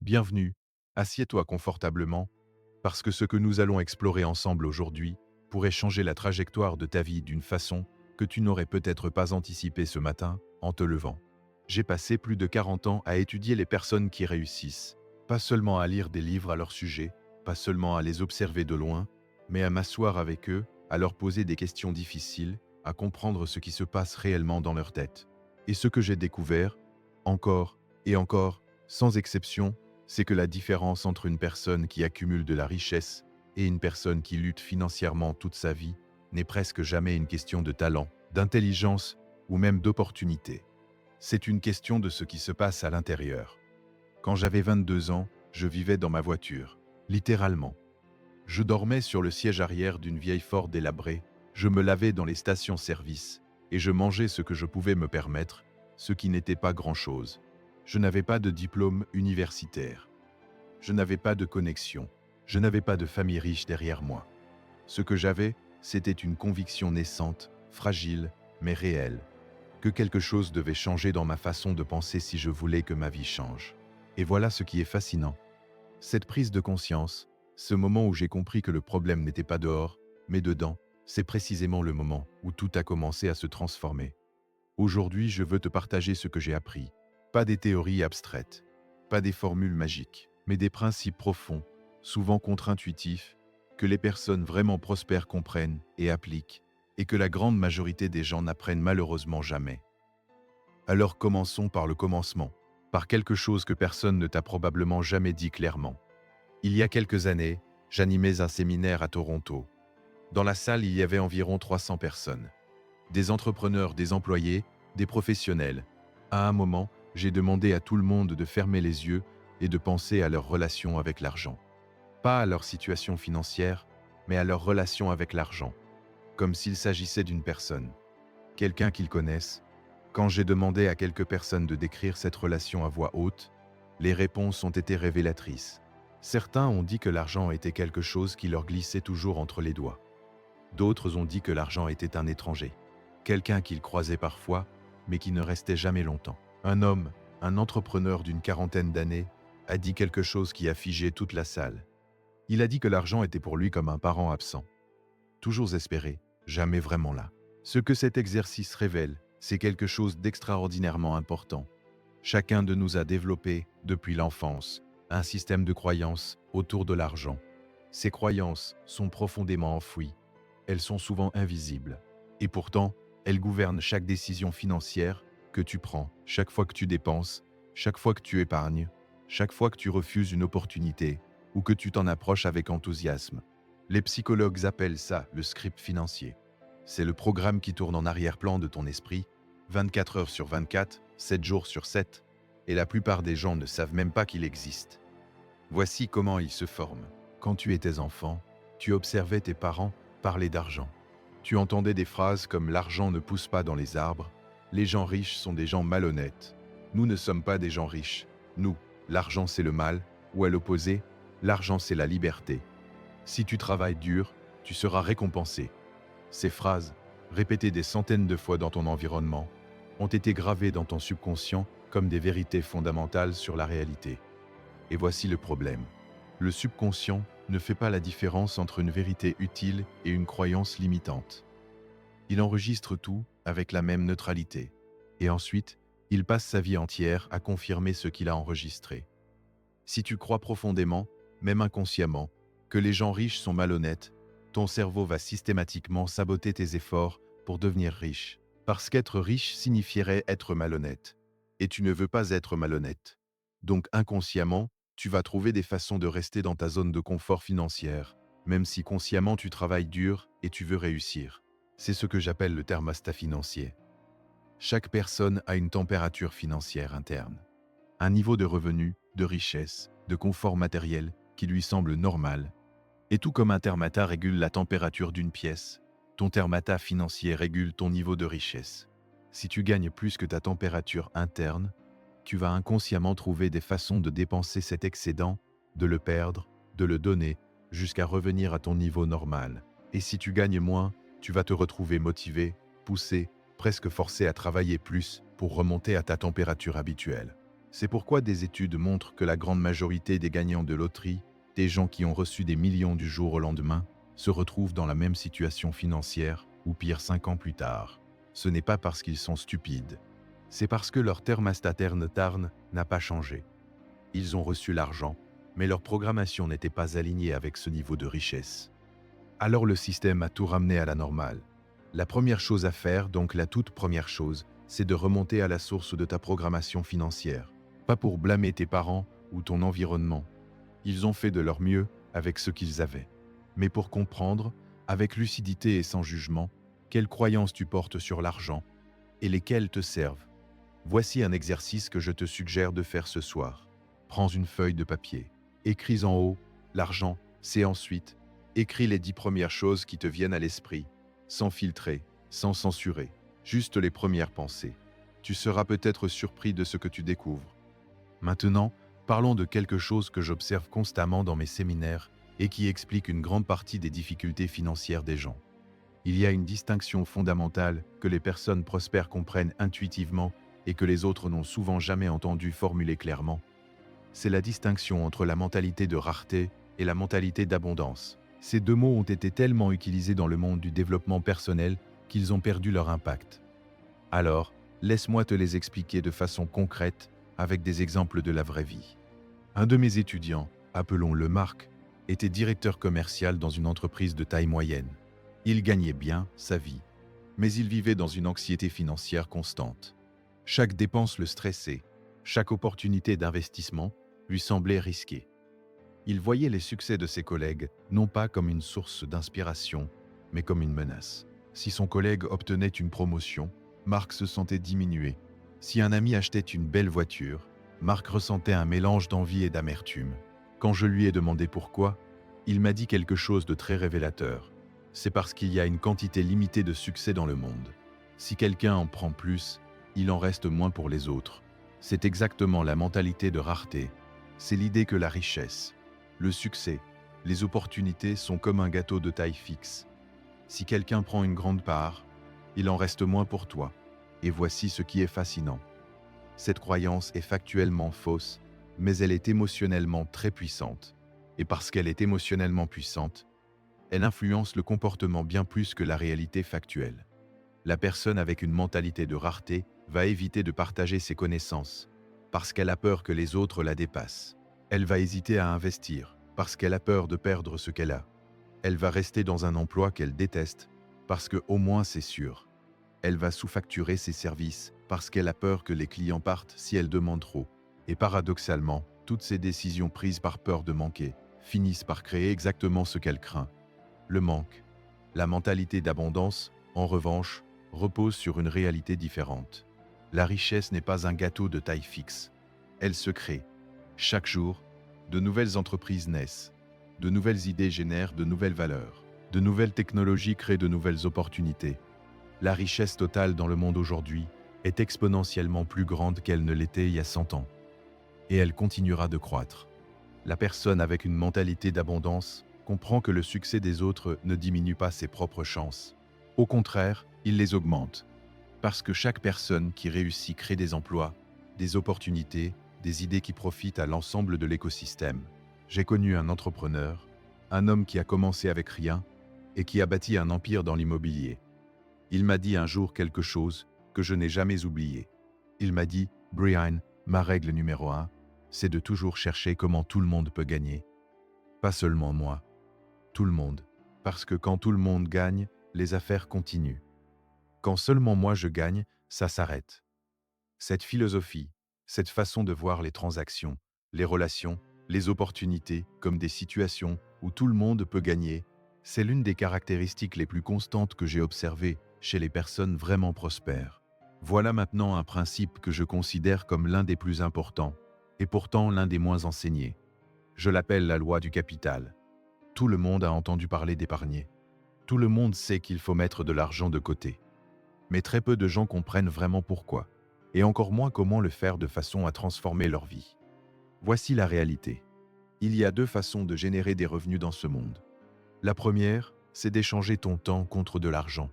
Bienvenue, assieds-toi confortablement, parce que ce que nous allons explorer ensemble aujourd'hui pourrait changer la trajectoire de ta vie d'une façon que tu n'aurais peut-être pas anticipée ce matin en te levant. J'ai passé plus de 40 ans à étudier les personnes qui réussissent, pas seulement à lire des livres à leur sujet, pas seulement à les observer de loin, mais à m'asseoir avec eux, à leur poser des questions difficiles, à comprendre ce qui se passe réellement dans leur tête. Et ce que j'ai découvert, encore et encore, sans exception, c'est que la différence entre une personne qui accumule de la richesse et une personne qui lutte financièrement toute sa vie n'est presque jamais une question de talent, d'intelligence ou même d'opportunité. C'est une question de ce qui se passe à l'intérieur. Quand j'avais 22 ans, je vivais dans ma voiture, littéralement. Je dormais sur le siège arrière d'une vieille Ford délabrée, je me lavais dans les stations-service et je mangeais ce que je pouvais me permettre, ce qui n'était pas grand-chose. Je n'avais pas de diplôme universitaire. Je n'avais pas de connexion. Je n'avais pas de famille riche derrière moi. Ce que j'avais, c'était une conviction naissante, fragile, mais réelle, que quelque chose devait changer dans ma façon de penser si je voulais que ma vie change. Et voilà ce qui est fascinant. Cette prise de conscience, ce moment où j'ai compris que le problème n'était pas dehors, mais dedans, c'est précisément le moment où tout a commencé à se transformer. Aujourd'hui, je veux te partager ce que j'ai appris. Pas des théories abstraites, pas des formules magiques, mais des principes profonds, souvent contre-intuitifs, que les personnes vraiment prospères comprennent et appliquent, et que la grande majorité des gens n'apprennent malheureusement jamais. Alors commençons par le commencement, par quelque chose que personne ne t'a probablement jamais dit clairement. Il y a quelques années, j'animais un séminaire à Toronto. Dans la salle, il y avait environ 300 personnes. Des entrepreneurs, des employés, des professionnels. À un moment, j'ai demandé à tout le monde de fermer les yeux et de penser à leur relation avec l'argent. Pas à leur situation financière, mais à leur relation avec l'argent, comme s'il s'agissait d'une personne, quelqu'un qu'ils connaissent. Quand j'ai demandé à quelques personnes de décrire cette relation à voix haute, les réponses ont été révélatrices. Certains ont dit que l'argent était quelque chose qui leur glissait toujours entre les doigts. D'autres ont dit que l'argent était un étranger, quelqu'un qu'ils croisaient parfois, mais qui ne restait jamais longtemps. Un homme, un entrepreneur d'une quarantaine d'années, a dit quelque chose qui a figé toute la salle. Il a dit que l'argent était pour lui comme un parent absent. Toujours espéré, jamais vraiment là. Ce que cet exercice révèle, c'est quelque chose d'extraordinairement important. Chacun de nous a développé, depuis l'enfance, un système de croyances autour de l'argent. Ces croyances sont profondément enfouies. Elles sont souvent invisibles. Et pourtant, elles gouvernent chaque décision financière que tu prends, chaque fois que tu dépenses, chaque fois que tu épargnes, chaque fois que tu refuses une opportunité ou que tu t'en approches avec enthousiasme. Les psychologues appellent ça le script financier. C'est le programme qui tourne en arrière-plan de ton esprit, 24 heures sur 24, 7 jours sur 7, et la plupart des gens ne savent même pas qu'il existe. Voici comment il se forme. Quand tu étais enfant, tu observais tes parents parler d'argent. Tu entendais des phrases comme « l'argent ne pousse pas dans les arbres »,« les gens riches sont des gens malhonnêtes »,« nous ne sommes pas des gens riches »,« nous, l'argent c'est le mal », ou à l'opposé, « l'argent c'est la liberté ». Si tu travailles dur, tu seras récompensé. Ces phrases, répétées des centaines de fois dans ton environnement, ont été gravées dans ton subconscient comme des vérités fondamentales sur la réalité. Et voici le problème. Le subconscient ne fait pas la différence entre une vérité utile et une croyance limitante. Il enregistre tout avec la même neutralité. Et ensuite, il passe sa vie entière à confirmer ce qu'il a enregistré. Si tu crois profondément, même inconsciemment, que les gens riches sont malhonnêtes, ton cerveau va systématiquement saboter tes efforts pour devenir riche. Parce qu'être riche signifierait être malhonnête. Et tu ne veux pas être malhonnête. Donc inconsciemment, tu vas trouver des façons de rester dans ta zone de confort financière, même si consciemment tu travailles dur et tu veux réussir. C'est ce que j'appelle le thermostat financier. Chaque personne a une température financière interne. Un niveau de revenu, de richesse, de confort matériel qui lui semble normal. Et tout comme un thermata régule la température d'une pièce, ton thermata financier régule ton niveau de richesse. Si tu gagnes plus que ta température interne, tu vas inconsciemment trouver des façons de dépenser cet excédent, de le perdre, de le donner, jusqu'à revenir à ton niveau normal. Et si tu gagnes moins, tu vas te retrouver motivé, poussé, presque forcé à travailler plus pour remonter à ta température habituelle. C'est pourquoi des études montrent que la grande majorité des gagnants de loterie, des gens qui ont reçu des millions du jour au lendemain, se retrouvent dans la même situation financière, ou pire 5 ans plus tard. Ce n'est pas parce qu'ils sont stupides. C'est parce que leur thermostat tarn n'a pas changé. Ils ont reçu l'argent, mais leur programmation n'était pas alignée avec ce niveau de richesse. Alors le système a tout ramené à la normale. La première chose à faire, donc la toute première chose, c'est de remonter à la source de ta programmation financière. Pas pour blâmer tes parents ou ton environnement. Ils ont fait de leur mieux avec ce qu'ils avaient. Mais pour comprendre, avec lucidité et sans jugement, quelles croyances tu portes sur l'argent et lesquelles te servent. Voici un exercice que je te suggère de faire ce soir. Prends une feuille de papier. Écris en haut « L'argent », c'est ensuite. Écris les 10 premières choses qui te viennent à l'esprit, sans filtrer, sans censurer, juste les premières pensées. Tu seras peut-être surpris de ce que tu découvres. Maintenant, parlons de quelque chose que j'observe constamment dans mes séminaires et qui explique une grande partie des difficultés financières des gens. Il y a une distinction fondamentale que les personnes prospères comprennent intuitivement et que les autres n'ont souvent jamais entendu formuler clairement. C'est la distinction entre la mentalité de rareté et la mentalité d'abondance. Ces deux mots ont été tellement utilisés dans le monde du développement personnel qu'ils ont perdu leur impact. Alors, laisse-moi te les expliquer de façon concrète avec des exemples de la vraie vie. Un de mes étudiants, appelons-le Marc, était directeur commercial dans une entreprise de taille moyenne. Il gagnait bien sa vie, mais il vivait dans une anxiété financière constante. Chaque dépense le stressait, chaque opportunité d'investissement lui semblait risquée. Il voyait les succès de ses collègues non pas comme une source d'inspiration, mais comme une menace. Si son collègue obtenait une promotion, Marc se sentait diminué. Si un ami achetait une belle voiture, Marc ressentait un mélange d'envie et d'amertume. Quand je lui ai demandé pourquoi, il m'a dit quelque chose de très révélateur. C'est parce qu'il y a une quantité limitée de succès dans le monde. Si quelqu'un en prend plus, il en reste moins pour les autres. C'est exactement la mentalité de rareté. C'est l'idée que la richesse, le succès, les opportunités sont comme un gâteau de taille fixe. Si quelqu'un prend une grande part, il en reste moins pour toi. Et voici ce qui est fascinant. Cette croyance est factuellement fausse, mais elle est émotionnellement très puissante. Et parce qu'elle est émotionnellement puissante, elle influence le comportement bien plus que la réalité factuelle. La personne avec une mentalité de rareté va éviter de partager ses connaissances, parce qu'elle a peur que les autres la dépassent. Elle va hésiter à investir, parce qu'elle a peur de perdre ce qu'elle a. Elle va rester dans un emploi qu'elle déteste, parce que au moins c'est sûr. Elle va sous-facturer ses services, parce qu'elle a peur que les clients partent si elle demande trop. Et paradoxalement, toutes ces décisions prises par peur de manquer finissent par créer exactement ce qu'elle craint. Le manque. La mentalité d'abondance, en revanche, repose sur une réalité différente. La richesse n'est pas un gâteau de taille fixe. Elle se crée. Chaque jour, de nouvelles entreprises naissent. De nouvelles idées génèrent de nouvelles valeurs. De nouvelles technologies créent de nouvelles opportunités. La richesse totale dans le monde aujourd'hui est exponentiellement plus grande qu'elle ne l'était il y a 100 ans. Et elle continuera de croître. La personne avec une mentalité d'abondance comprend que le succès des autres ne diminue pas ses propres chances. Au contraire, il les augmente. Parce que chaque personne qui réussit crée des emplois, des opportunités, des idées qui profitent à l'ensemble de l'écosystème. J'ai connu un entrepreneur, un homme qui a commencé avec rien et qui a bâti un empire dans l'immobilier. Il m'a dit un jour quelque chose que je n'ai jamais oublié. Il m'a dit « Brian, ma règle numéro 1, c'est de toujours chercher comment tout le monde peut gagner. Pas seulement moi. Tout le monde. Parce que quand tout le monde gagne, les affaires continuent. Quand seulement moi je gagne, ça s'arrête. » Cette philosophie, cette façon de voir les transactions, les relations, les opportunités comme des situations où tout le monde peut gagner, c'est l'une des caractéristiques les plus constantes que j'ai observées chez les personnes vraiment prospères. Voilà maintenant un principe que je considère comme l'un des plus importants, et pourtant l'un des moins enseignés. Je l'appelle la loi du capital. Tout le monde a entendu parler d'épargner. Tout le monde sait qu'il faut mettre de l'argent de côté. Mais très peu de gens comprennent vraiment pourquoi, et encore moins comment le faire de façon à transformer leur vie. Voici la réalité. Il y a deux façons de générer des revenus dans ce monde. La première, c'est d'échanger ton temps contre de l'argent.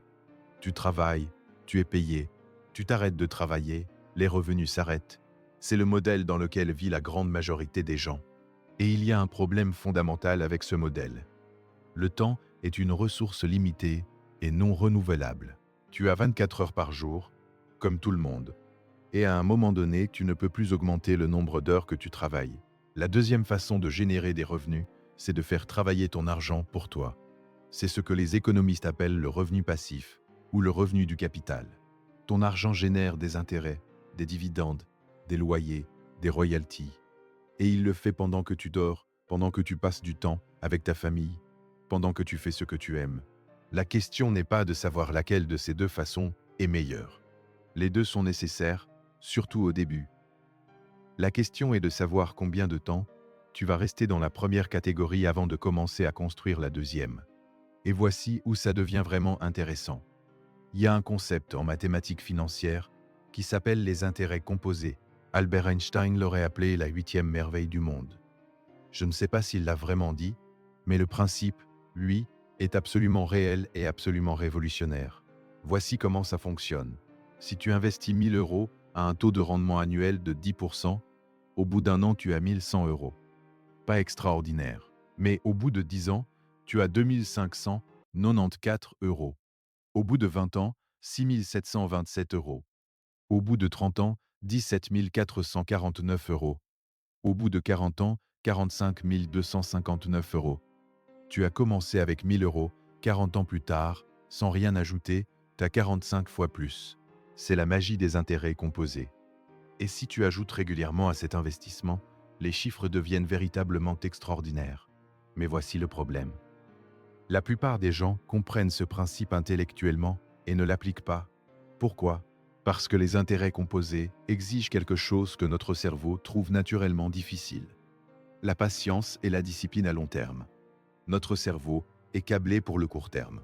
Tu travailles, tu es payé, tu t'arrêtes de travailler, les revenus s'arrêtent. C'est le modèle dans lequel vit la grande majorité des gens. Et il y a un problème fondamental avec ce modèle. Le temps est une ressource limitée et non renouvelable. Tu as 24 heures par jour, comme tout le monde. Et à un moment donné, tu ne peux plus augmenter le nombre d'heures que tu travailles. La deuxième façon de générer des revenus, c'est de faire travailler ton argent pour toi. C'est ce que les économistes appellent le revenu passif ou le revenu du capital. Ton argent génère des intérêts, des dividendes, des loyers, des royalties. Et il le fait pendant que tu dors, pendant que tu passes du temps avec ta famille, pendant que tu fais ce que tu aimes. La question n'est pas de savoir laquelle de ces deux façons est meilleure. Les deux sont nécessaires, surtout au début. La question est de savoir combien de temps tu vas rester dans la première catégorie avant de commencer à construire la deuxième. Et voici où ça devient vraiment intéressant. Il y a un concept en mathématiques financières qui s'appelle les intérêts composés. Albert Einstein l'aurait appelé la 8e merveille du monde. Je ne sais pas s'il l'a vraiment dit, mais le principe, lui, est absolument réel et absolument révolutionnaire. Voici comment ça fonctionne. Si tu investis 1000 euros à un taux de rendement annuel de 10%, au bout d'un an, tu as 1100 euros. Pas extraordinaire. Mais au bout de 10 ans, tu as 2594 euros. Au bout de 20 ans, 6727 euros. Au bout de 30 ans, 17 449 euros. Au bout de 40 ans, 45 259 euros. Tu as commencé avec 1000 euros, 40 ans plus tard, sans rien ajouter, tu as 45 fois plus. C'est la magie des intérêts composés. Et si tu ajoutes régulièrement à cet investissement, les chiffres deviennent véritablement extraordinaires. Mais voici le problème. La plupart des gens comprennent ce principe intellectuellement et ne l'appliquent pas. Pourquoi ? Parce que les intérêts composés exigent quelque chose que notre cerveau trouve naturellement difficile. La patience et la discipline à long terme. Notre cerveau est câblé pour le court terme.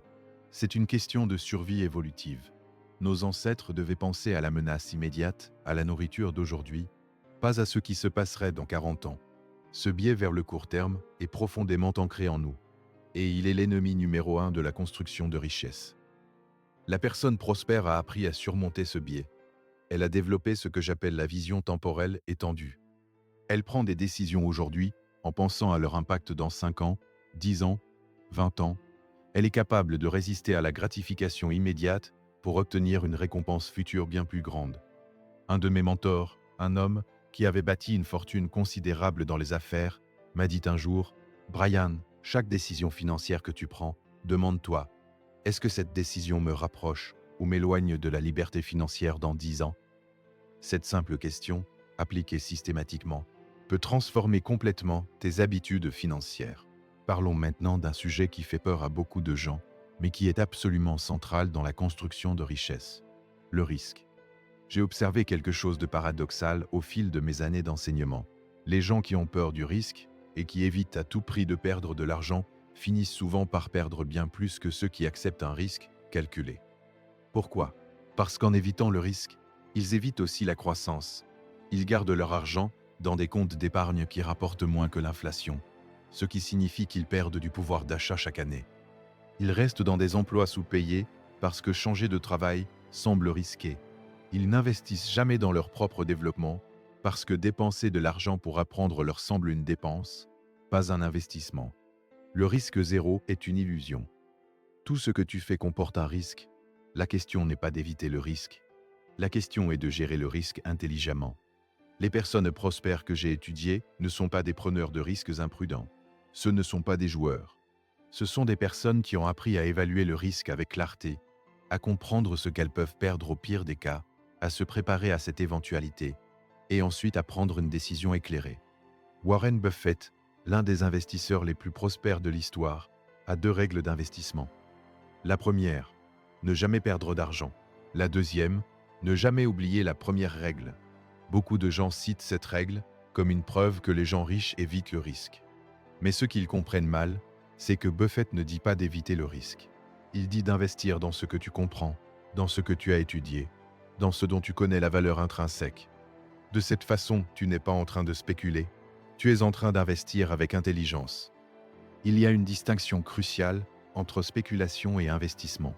C'est une question de survie évolutive. Nos ancêtres devaient penser à la menace immédiate, à la nourriture d'aujourd'hui, pas à ce qui se passerait dans 40 ans. Ce biais vers le court terme est profondément ancré en nous. Et il est l'ennemi numéro 1 de la construction de richesse. La personne prospère a appris à surmonter ce biais. Elle a développé ce que j'appelle la vision temporelle étendue. Elle prend des décisions aujourd'hui en pensant à leur impact dans 5 ans, 10 ans, 20 ans. Elle est capable de résister à la gratification immédiate pour obtenir une récompense future bien plus grande. Un de mes mentors, un homme qui avait bâti une fortune considérable dans les affaires, m'a dit un jour « Brian, chaque décision financière que tu prends, demande-toi, est-ce que cette décision me rapproche ou m'éloigne de la liberté financière dans 10 ans ?» Cette simple question, appliquée systématiquement, peut transformer complètement tes habitudes financières. Parlons maintenant d'un sujet qui fait peur à beaucoup de gens, mais qui est absolument central dans la construction de richesse. Le risque. J'ai observé quelque chose de paradoxal au fil de mes années d'enseignement. Les gens qui ont peur du risque et qui évitent à tout prix de perdre de l'argent finissent souvent par perdre bien plus que ceux qui acceptent un risque calculé. Pourquoi ? Parce qu'en évitant le risque, ils évitent aussi la croissance. Ils gardent leur argent dans des comptes d'épargne qui rapportent moins que l'inflation, ce qui signifie qu'ils perdent du pouvoir d'achat chaque année. Ils restent dans des emplois sous-payés parce que changer de travail semble risqué. Ils n'investissent jamais dans leur propre développement parce que dépenser de l'argent pour apprendre leur semble une dépense, pas un investissement. Le risque zéro est une illusion. Tout ce que tu fais comporte un risque. La question n'est pas d'éviter le risque. La question est de gérer le risque intelligemment. Les personnes prospères que j'ai étudiées ne sont pas des preneurs de risques imprudents. Ce ne sont pas des joueurs. Ce sont des personnes qui ont appris à évaluer le risque avec clarté, à comprendre ce qu'elles peuvent perdre au pire des cas, à se préparer à cette éventualité, et ensuite à prendre une décision éclairée. Warren Buffett, l'un des investisseurs les plus prospères de l'histoire, a 2 règles d'investissement. La première, ne jamais perdre d'argent. La deuxième, ne jamais oublier la première règle. Beaucoup de gens citent cette règle comme une preuve que les gens riches évitent le risque. Mais ce qu'ils comprennent mal, c'est que Buffett ne dit pas d'éviter le risque. Il dit d'investir dans ce que tu comprends, dans ce que tu as étudié, dans ce dont tu connais la valeur intrinsèque. De cette façon, tu n'es pas en train de spéculer, tu es en train d'investir avec intelligence. Il y a une distinction cruciale entre spéculation et investissement.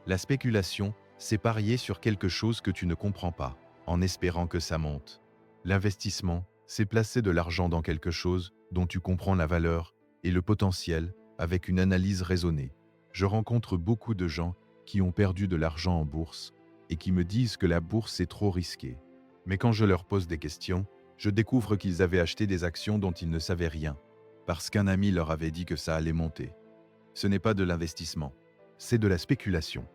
La spéculation, c'est parier sur quelque chose que tu ne comprends pas, en espérant que ça monte. L'investissement, c'est placer de l'argent dans quelque chose dont tu comprends la valeur et le potentiel avec une analyse raisonnée. Je rencontre beaucoup de gens qui ont perdu de l'argent en bourse et qui me disent que la bourse est trop risquée. Mais quand je leur pose des questions, je découvre qu'ils avaient acheté des actions dont ils ne savaient rien, parce qu'un ami leur avait dit que ça allait monter. Ce n'est pas de l'investissement, c'est de la spéculation.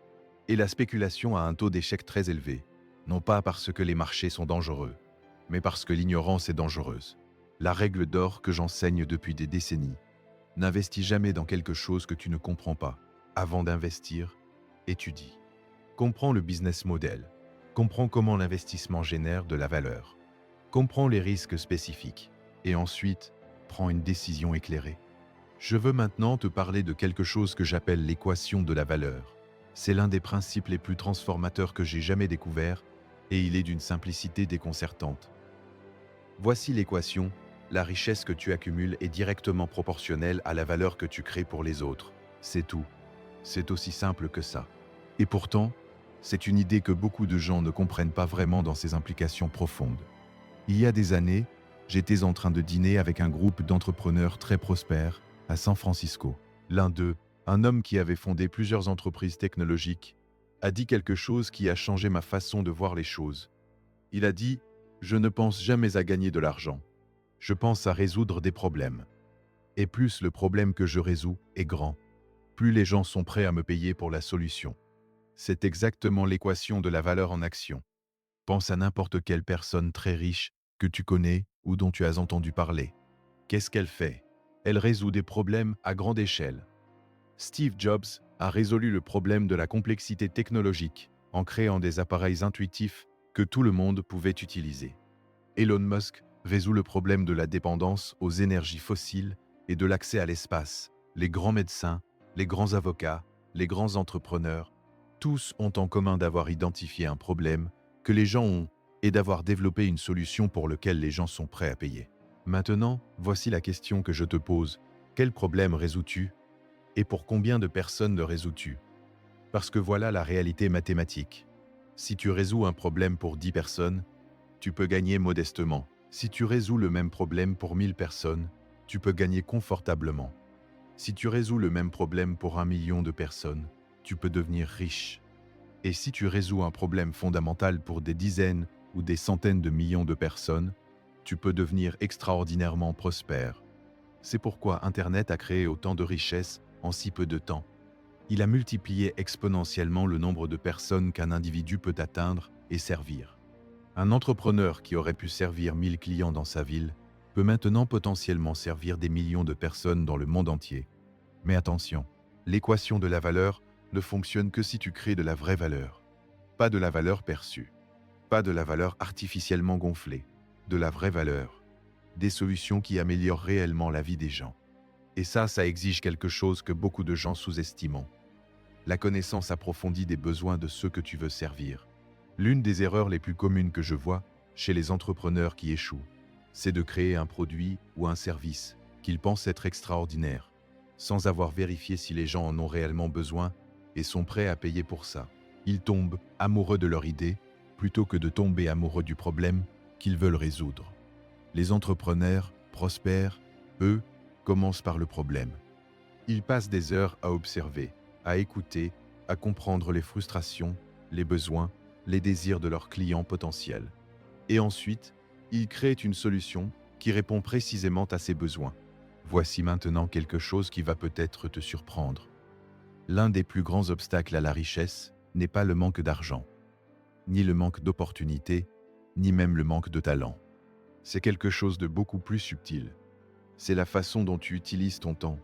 Et la spéculation a un taux d'échec très élevé, non pas parce que les marchés sont dangereux, mais parce que l'ignorance est dangereuse. La règle d'or que j'enseigne depuis des décennies: n'investis jamais dans quelque chose que tu ne comprends pas. Avant d'investir, étudie. Comprends le business model. Comprends comment l'investissement génère de la valeur. Comprends les risques spécifiques. Et ensuite, prends une décision éclairée. Je veux maintenant te parler de quelque chose que j'appelle l'équation de la valeur. C'est l'un des principes les plus transformateurs que j'ai jamais découvert, et il est d'une simplicité déconcertante. Voici l'équation: la richesse que tu accumules est directement proportionnelle à la valeur que tu crées pour les autres. C'est tout. C'est aussi simple que ça. Et pourtant, c'est une idée que beaucoup de gens ne comprennent pas vraiment dans ses implications profondes. Il y a des années, j'étais en train de dîner avec un groupe d'entrepreneurs très prospères à San Francisco. L'un d'eux, un homme qui avait fondé plusieurs entreprises technologiques, a dit quelque chose qui a changé ma façon de voir les choses. Il a dit: je ne pense jamais à gagner de l'argent. Je pense à résoudre des problèmes. Et plus le problème que je résous est grand, plus les gens sont prêts à me payer pour la solution. C'est exactement l'équation de la valeur en action. Pense à n'importe quelle personne très riche que tu connais ou dont tu as entendu parler. Qu'est-ce qu'elle fait? Elle résout des problèmes à grande échelle. Steve Jobs a résolu le problème de la complexité technologique en créant des appareils intuitifs que tout le monde pouvait utiliser. Elon Musk résout le problème de la dépendance aux énergies fossiles et de l'accès à l'espace. Les grands médecins, les grands avocats, les grands entrepreneurs, tous ont en commun d'avoir identifié un problème que les gens ont et d'avoir développé une solution pour laquelle les gens sont prêts à payer. Maintenant, voici la question que je te pose: quel problème résous-tu? Et pour combien de personnes le résous-tu? Parce que voilà la réalité mathématique. Si tu résous un problème pour 10 personnes, tu peux gagner modestement. Si tu résous le même problème pour 1000 personnes, tu peux gagner confortablement. Si tu résous le même problème pour 1 million de personnes, tu peux devenir riche. Et si tu résous un problème fondamental pour des dizaines ou des centaines de millions de personnes, tu peux devenir extraordinairement prospère. C'est pourquoi Internet a créé autant de richesses en si peu de temps. Il a multiplié exponentiellement le nombre de personnes qu'un individu peut atteindre et servir. Un entrepreneur qui aurait pu servir 1000 clients dans sa ville peut maintenant potentiellement servir des millions de personnes dans le monde entier. Mais attention, l'équation de la valeur ne fonctionne que si tu crées de la vraie valeur. Pas de la valeur perçue. Pas de la valeur artificiellement gonflée. De la vraie valeur. Des solutions qui améliorent réellement la vie des gens. Et ça exige quelque chose que beaucoup de gens sous-estiment: la connaissance approfondie des besoins de ceux que tu veux servir. L'une des erreurs les plus communes que je vois chez les entrepreneurs qui échouent, c'est de créer un produit ou un service qu'ils pensent être extraordinaire, sans avoir vérifié si les gens en ont réellement besoin et sont prêts à payer pour ça. Ils tombent amoureux de leur idée plutôt que de tomber amoureux du problème qu'ils veulent résoudre. Les entrepreneurs prospères, eux, commencent par le problème. Ils passent des heures à observer, à écouter, à comprendre les frustrations, les besoins, les désirs de leurs clients potentiels. Et ensuite, ils créent une solution qui répond précisément à ces besoins. Voici maintenant quelque chose qui va peut-être te surprendre. L'un des plus grands obstacles à la richesse n'est pas le manque d'argent, ni le manque d'opportunités, ni même le manque de talent. C'est quelque chose de beaucoup plus subtil. C'est la façon dont tu utilises ton temps.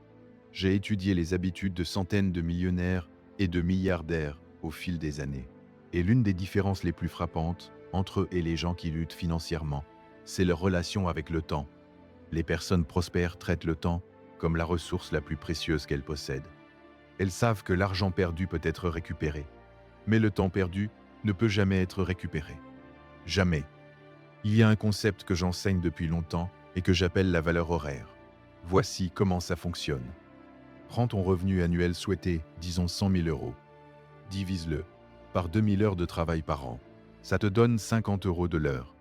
J'ai étudié les habitudes de centaines de millionnaires et de milliardaires au fil des années. Et l'une des différences les plus frappantes entre eux et les gens qui luttent financièrement, c'est leur relation avec le temps. Les personnes prospères traitent le temps comme la ressource la plus précieuse qu'elles possèdent. Elles savent que l'argent perdu peut être récupéré, mais le temps perdu ne peut jamais être récupéré. Jamais. Il y a un concept que j'enseigne depuis longtemps et que j'appelle la valeur horaire. Voici comment ça fonctionne. Prends ton revenu annuel souhaité, disons 100 000 euros. Divise-le par 2000 heures de travail par an. Ça te donne 50 € de l'heure.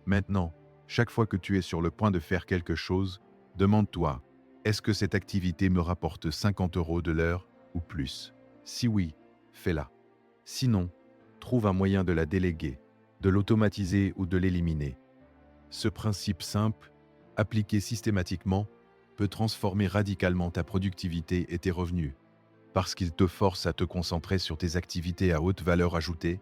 Maintenant, Chaque fois que tu es sur le point de faire quelque chose, demande-toi, est-ce que cette activité me rapporte 50 € de l'heure ou plus? Si oui, fais-la. Sinon, trouve un moyen de la déléguer, de l'automatiser ou de l'éliminer. Ce principe simple, appliqué systématiquement, peut transformer radicalement ta productivité et tes revenus, parce qu'il te force à te concentrer sur tes activités à haute valeur ajoutée,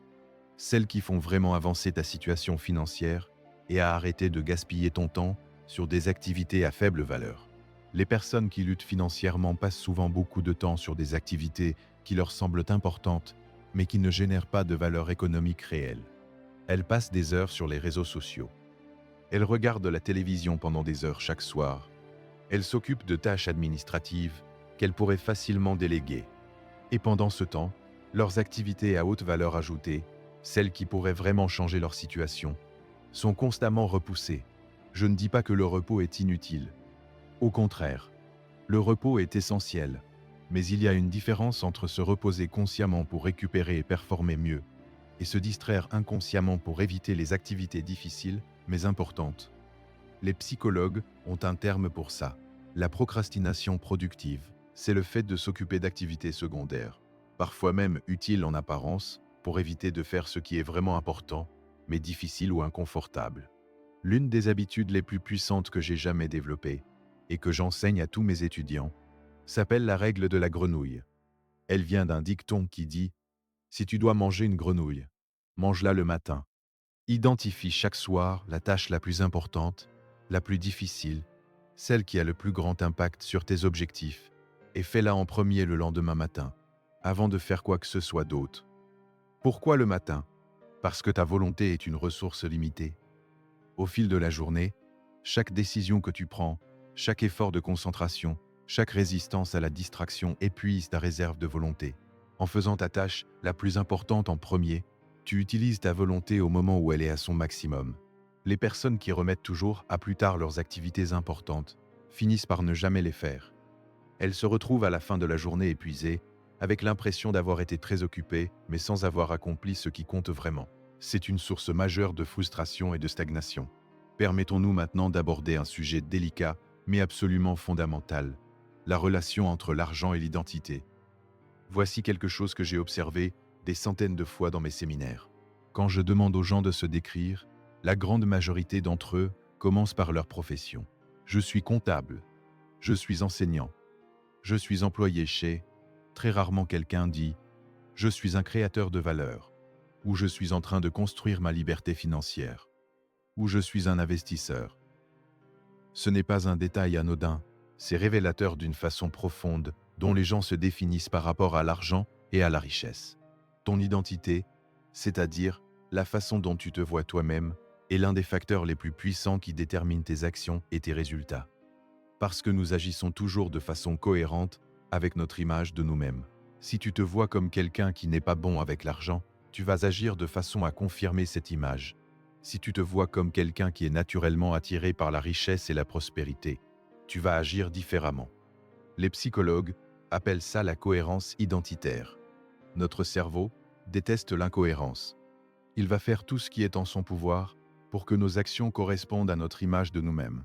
celles qui font vraiment avancer ta situation financière, et à arrêter de gaspiller ton temps sur des activités à faible valeur. Les personnes qui luttent financièrement passent souvent beaucoup de temps sur des activités qui leur semblent importantes, mais qui ne génèrent pas de valeur économique réelle. Elles passent des heures sur les réseaux sociaux. Elles regardent la télévision pendant des heures chaque soir. Elles s'occupent de tâches administratives qu'elles pourraient facilement déléguer. Et pendant ce temps, leurs activités à haute valeur ajoutée, celles qui pourraient vraiment changer leur situation, sont constamment repoussées. Je ne dis pas que le repos est inutile. Au contraire, le repos est essentiel. Mais il y a une différence entre se reposer consciemment pour récupérer et performer mieux, et se distraire inconsciemment pour éviter les activités difficiles mais importantes. Les psychologues ont un terme pour ça. La procrastination productive, c'est le fait de s'occuper d'activités secondaires, parfois même utiles en apparence, pour éviter de faire ce qui est vraiment important, mais difficile ou inconfortable. L'une des habitudes les plus puissantes que j'ai jamais développées, et que j'enseigne à tous mes étudiants, s'appelle la règle de la grenouille. Elle vient d'un dicton qui dit « Si tu dois manger une grenouille, mange-la le matin ». Identifie chaque soir la tâche la plus importante, la plus difficile, celle qui a le plus grand impact sur tes objectifs, et fais-la en premier le lendemain matin, avant de faire quoi que ce soit d'autre. Pourquoi le matin? Parce que ta volonté est une ressource limitée. Au fil de la journée, chaque décision que tu prends, chaque effort de concentration, chaque résistance à la distraction épuise ta réserve de volonté. En faisant ta tâche la plus importante en premier, tu utilises ta volonté au moment où elle est à son maximum. Les personnes qui remettent toujours à plus tard leurs activités importantes finissent par ne jamais les faire. Elles se retrouvent à la fin de la journée épuisées, avec l'impression d'avoir été très occupées, mais sans avoir accompli ce qui compte vraiment. C'est une source majeure de frustration et de stagnation. Permettons-nous maintenant d'aborder un sujet délicat, mais absolument fondamental, la relation entre l'argent et l'identité. Voici quelque chose que j'ai observé des centaines de fois dans mes séminaires. Quand je demande aux gens de se décrire, la grande majorité d'entre eux commencent par leur profession. Je suis comptable, je suis enseignant, je suis employé chez... Très rarement quelqu'un dit « Je suis un créateur de valeur » ou « Je suis en train de construire ma liberté financière » ou « Je suis un investisseur ». Ce n'est pas un détail anodin, c'est révélateur d'une façon profonde dont les gens se définissent par rapport à l'argent et à la richesse. Ton identité, c'est-à-dire la façon dont tu te vois toi-même, est l'un des facteurs les plus puissants qui déterminent tes actions et tes résultats. Parce que nous agissons toujours de façon cohérente avec notre image de nous-mêmes. Si tu te vois comme quelqu'un qui n'est pas bon avec l'argent, tu vas agir de façon à confirmer cette image. Si tu te vois comme quelqu'un qui est naturellement attiré par la richesse et la prospérité, tu vas agir différemment. Les psychologues appellent ça la cohérence identitaire. Notre cerveau déteste l'incohérence. Il va faire tout ce qui est en son pouvoir pour que nos actions correspondent à notre image de nous-mêmes.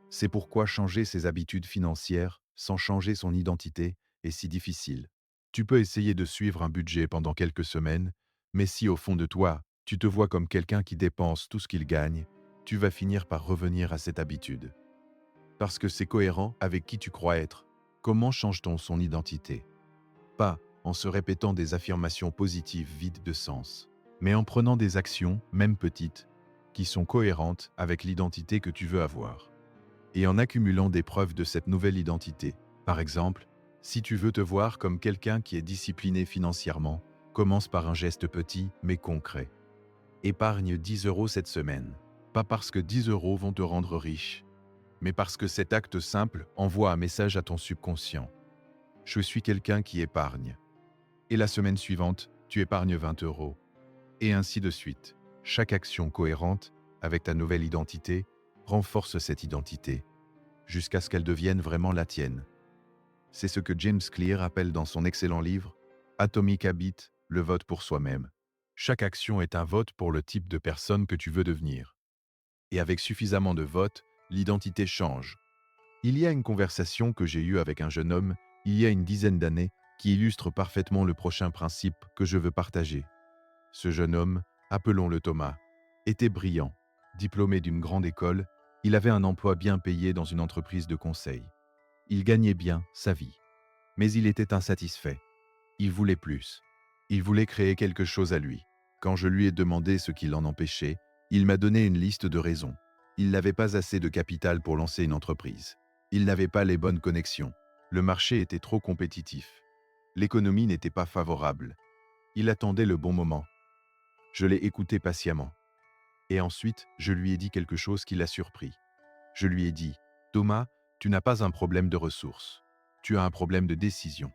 C'est pourquoi changer ses habitudes financières sans changer son identité est si difficile. Tu peux essayer de suivre un budget pendant quelques semaines, mais si au fond de toi, tu te vois comme quelqu'un qui dépense tout ce qu'il gagne, tu vas finir par revenir à cette habitude. Parce que c'est cohérent avec qui tu crois être. Comment change-t-on son identité? Pas en se répétant des affirmations positives vides de sens, mais en prenant des actions, même petites, qui sont cohérentes avec l'identité que tu veux avoir. Et en accumulant des preuves de cette nouvelle identité. Par exemple, si tu veux te voir comme quelqu'un qui est discipliné financièrement, commence par un geste petit mais concret. Épargne 10 € cette semaine. Pas parce que 10 € vont te rendre riche, mais parce que cet acte simple envoie un message à ton subconscient. Je suis quelqu'un qui épargne. Et la semaine suivante, tu épargnes 20 €. Et ainsi de suite. Chaque action cohérente, avec ta nouvelle identité, renforce cette identité, jusqu'à ce qu'elle devienne vraiment la tienne. C'est ce que James Clear appelle dans son excellent livre « Atomic Habits, le vote pour soi-même ». Chaque action est un vote pour le type de personne que tu veux devenir. Et avec suffisamment de votes, l'identité change. Il y a une conversation que j'ai eue avec un jeune homme il y a une dizaine d'années qui illustre parfaitement le prochain principe que je veux partager. Ce jeune homme, appelons-le Thomas, était brillant. Diplômé d'une grande école, il avait un emploi bien payé dans une entreprise de conseil. Il gagnait bien sa vie. Mais il était insatisfait. Il voulait plus. Il voulait créer quelque chose à lui. Quand je lui ai demandé ce qui l'en empêchait, il m'a donné une liste de raisons. Il n'avait pas assez de capital pour lancer une entreprise. Il n'avait pas les bonnes connexions. Le marché était trop compétitif. L'économie n'était pas favorable. Il attendait le bon moment. Je l'ai écouté patiemment. Et ensuite, je lui ai dit quelque chose qui l'a surpris. Je lui ai dit, Thomas, tu n'as pas un problème de ressources. Tu as un problème de décision.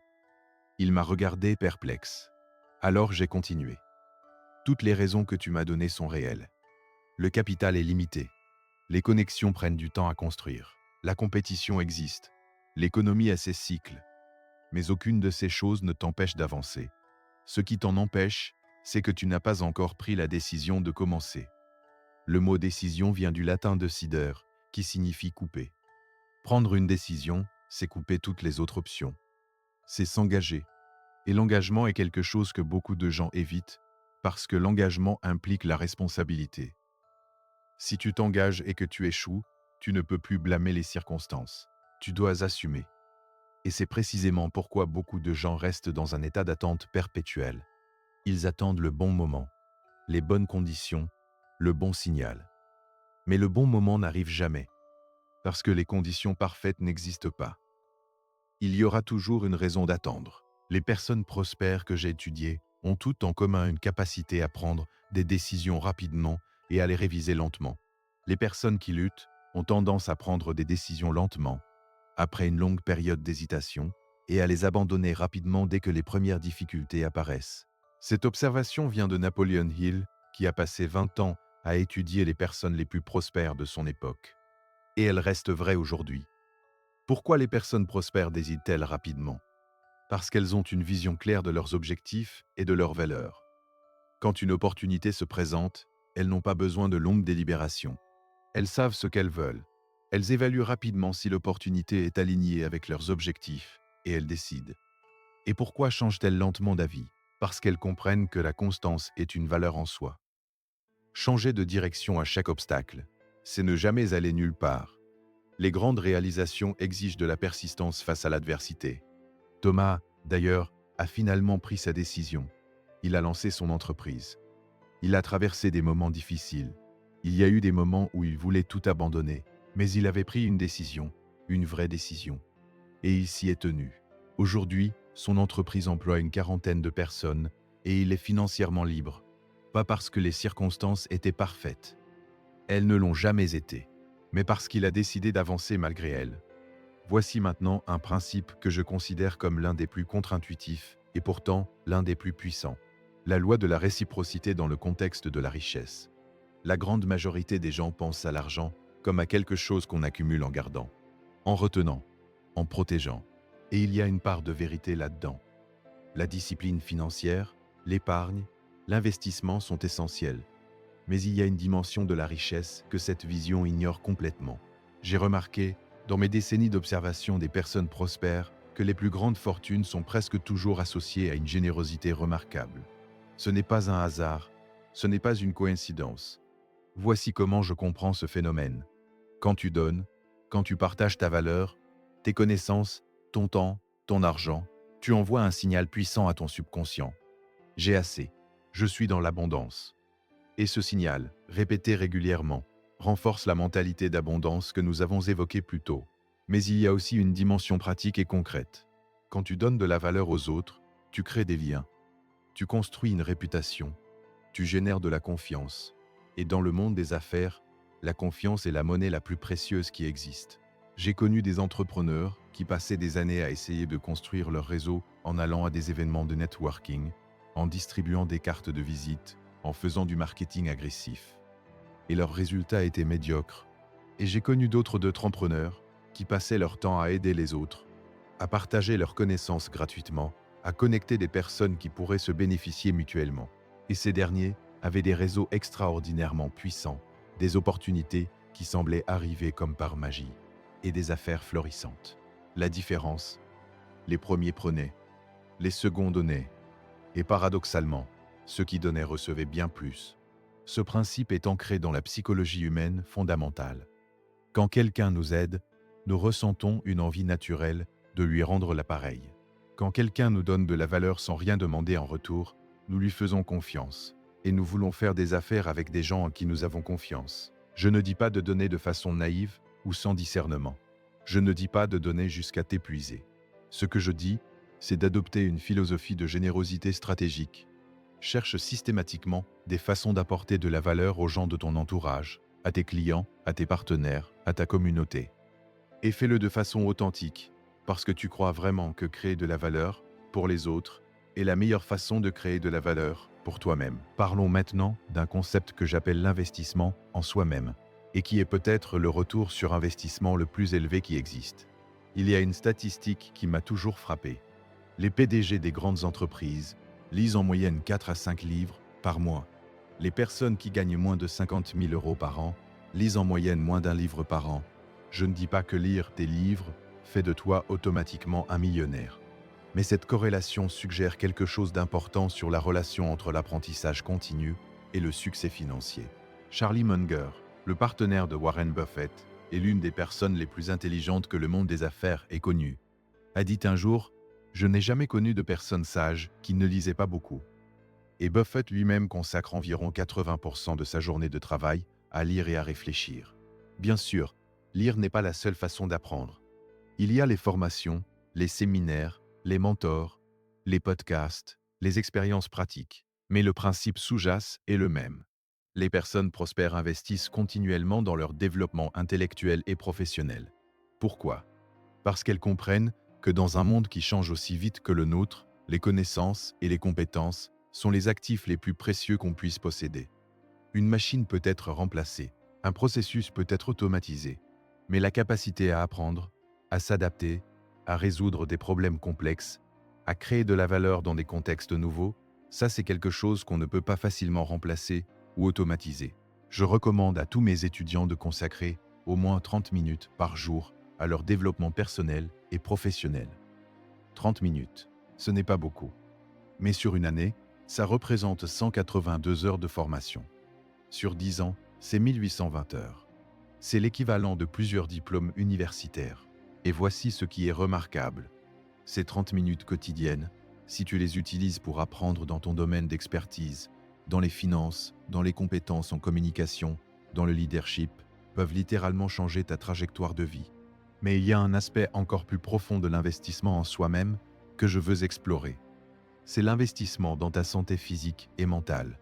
Il m'a regardé perplexe. Alors j'ai continué. Toutes les raisons que tu m'as données sont réelles. Le capital est limité. Les connexions prennent du temps à construire. La compétition existe. L'économie a ses cycles. Mais aucune de ces choses ne t'empêche d'avancer. Ce qui t'en empêche, c'est que tu n'as pas encore pris la décision de commencer. Le mot décision vient du latin decider, qui signifie couper. Prendre une décision, c'est couper toutes les autres options. C'est s'engager. Et l'engagement est quelque chose que beaucoup de gens évitent, parce que l'engagement implique la responsabilité. Si tu t'engages et que tu échoues, tu ne peux plus blâmer les circonstances. Tu dois assumer. Et c'est précisément pourquoi beaucoup de gens restent dans un état d'attente perpétuel. Ils attendent le bon moment, les bonnes conditions, le bon signal. Mais le bon moment n'arrive jamais, parce que les conditions parfaites n'existent pas. Il y aura toujours une raison d'attendre. Les personnes prospères que j'ai étudiées ont toutes en commun une capacité à prendre des décisions rapidement et à les réviser lentement. Les personnes qui luttent ont tendance à prendre des décisions lentement, après une longue période d'hésitation, et à les abandonner rapidement dès que les premières difficultés apparaissent. Cette observation vient de Napoleon Hill, qui a passé 20 ans à étudier les personnes les plus prospères de son époque. Et elle reste vraie aujourd'hui. Pourquoi les personnes prospères hésitent-elles rapidement? Parce qu'elles ont une vision claire de leurs objectifs et de leurs valeurs. Quand une opportunité se présente, elles n'ont pas besoin de longues délibérations. Elles savent ce qu'elles veulent. Elles évaluent rapidement si l'opportunité est alignée avec leurs objectifs et elles décident. Et pourquoi changent-elles lentement d'avis? Parce qu'elles comprennent que la constance est une valeur en soi. Changer de direction à chaque obstacle, c'est ne jamais aller nulle part. Les grandes réalisations exigent de la persistance face à l'adversité. Thomas, d'ailleurs, a finalement pris sa décision. Il a lancé son entreprise. Il a traversé des moments difficiles. Il y a eu des moments où il voulait tout abandonner, mais il avait pris une décision, une vraie décision. Et il s'y est tenu. Aujourd'hui, son entreprise emploie une quarantaine de personnes et il est financièrement libre. Pas parce que les circonstances étaient parfaites. Elles ne l'ont jamais été, mais parce qu'il a décidé d'avancer malgré elles. Voici maintenant un principe que je considère comme l'un des plus contre-intuitifs et pourtant l'un des plus puissants. La loi de la réciprocité dans le contexte de la richesse. La grande majorité des gens pensent à l'argent comme à quelque chose qu'on accumule en gardant, en retenant, en protégeant. Et il y a une part de vérité là-dedans. La discipline financière, l'épargne, l'investissement sont essentiels. Mais il y a une dimension de la richesse que cette vision ignore complètement. J'ai remarqué, dans mes décennies d'observation des personnes prospères, que les plus grandes fortunes sont presque toujours associées à une générosité remarquable. Ce n'est pas un hasard, ce n'est pas une coïncidence. Voici comment je comprends ce phénomène. Quand tu donnes, quand tu partages ta valeur, tes connaissances, ton temps, ton argent, tu envoies un signal puissant à ton subconscient. J'ai assez, je suis dans l'abondance. Et ce signal, répété régulièrement, renforce la mentalité d'abondance que nous avons évoquée plus tôt. Mais il y a aussi une dimension pratique et concrète. Quand tu donnes de la valeur aux autres, tu crées des liens. Tu construis une réputation. Tu génères de la confiance. Et dans le monde des affaires, la confiance est la monnaie la plus précieuse qui existe. J'ai connu des entrepreneurs qui passaient des années à essayer de construire leur réseau en allant à des événements de networking, en distribuant des cartes de visite, en faisant du marketing agressif. Et leurs résultats étaient médiocres. Et j'ai connu d'autres entrepreneurs qui passaient leur temps à aider les autres, à partager leurs connaissances gratuitement, à connecter des personnes qui pourraient se bénéficier mutuellement. Et ces derniers avaient des réseaux extraordinairement puissants, des opportunités qui semblaient arriver comme par magie, et des affaires florissantes. La différence, les premiers prenaient, les seconds donnaient, et paradoxalement, ceux qui donnaient recevaient bien plus. Ce principe est ancré dans la psychologie humaine fondamentale. Quand quelqu'un nous aide, nous ressentons une envie naturelle de lui rendre l'appareil. Quand quelqu'un nous donne de la valeur sans rien demander en retour, nous lui faisons confiance, et nous voulons faire des affaires avec des gens en qui nous avons confiance. Je ne dis pas de donner de façon naïve ou sans discernement. Je ne dis pas de donner jusqu'à t'épuiser. Ce que je dis, c'est d'adopter une philosophie de générosité stratégique. Cherche systématiquement des façons d'apporter de la valeur aux gens de ton entourage, à tes clients, à tes partenaires, à ta communauté. Et fais-le de façon authentique, parce que tu crois vraiment que créer de la valeur pour les autres est la meilleure façon de créer de la valeur pour toi-même. Parlons maintenant d'un concept que j'appelle l'investissement en soi-même, et qui est peut-être le retour sur investissement le plus élevé qui existe. Il y a une statistique qui m'a toujours frappé. Les PDG des grandes entreprises lisent en moyenne 4 à 5 livres par mois. Les personnes qui gagnent moins de 50 000 € par an lisent en moyenne moins d'un livre par an. Je ne dis pas que lire tes livres fait de toi automatiquement un millionnaire. Mais cette corrélation suggère quelque chose d'important sur la relation entre l'apprentissage continu et le succès financier. Charlie Munger, le partenaire de Warren Buffett, est l'une des personnes les plus intelligentes que le monde des affaires ait connues, a dit un jour « Je n'ai jamais connu de personne sage qui ne lisait pas beaucoup ». Et Buffett lui-même consacre environ 80% de sa journée de travail à lire et à réfléchir. Bien sûr, lire n'est pas la seule façon d'apprendre. Il y a les formations, les séminaires, les mentors, les podcasts, les expériences pratiques. Mais le principe sous-jacent est le même. Les personnes prospères investissent continuellement dans leur développement intellectuel et professionnel. Pourquoi ? Parce qu'elles comprennent que dans un monde qui change aussi vite que le nôtre, les connaissances et les compétences sont les actifs les plus précieux qu'on puisse posséder. Une machine peut être remplacée, un processus peut être automatisé, mais la capacité à apprendre, à s'adapter, à résoudre des problèmes complexes, à créer de la valeur dans des contextes nouveaux, ça c'est quelque chose qu'on ne peut pas facilement remplacer ou automatiser. Je recommande à tous mes étudiants de consacrer au moins 30 minutes par jour à leur développement personnel et professionnel. 30 minutes, ce n'est pas beaucoup. Mais sur une année, ça représente 182 heures de formation. Sur 10 ans, c'est 1820 heures. C'est l'équivalent de plusieurs diplômes universitaires. Et voici ce qui est remarquable. Ces 30 minutes quotidiennes, si tu les utilises pour apprendre dans ton domaine d'expertise, dans les finances, dans les compétences en communication, dans le leadership, peuvent littéralement changer ta trajectoire de vie. Mais il y a un aspect encore plus profond de l'investissement en soi-même que je veux explorer. C'est l'investissement dans ta santé physique et mentale.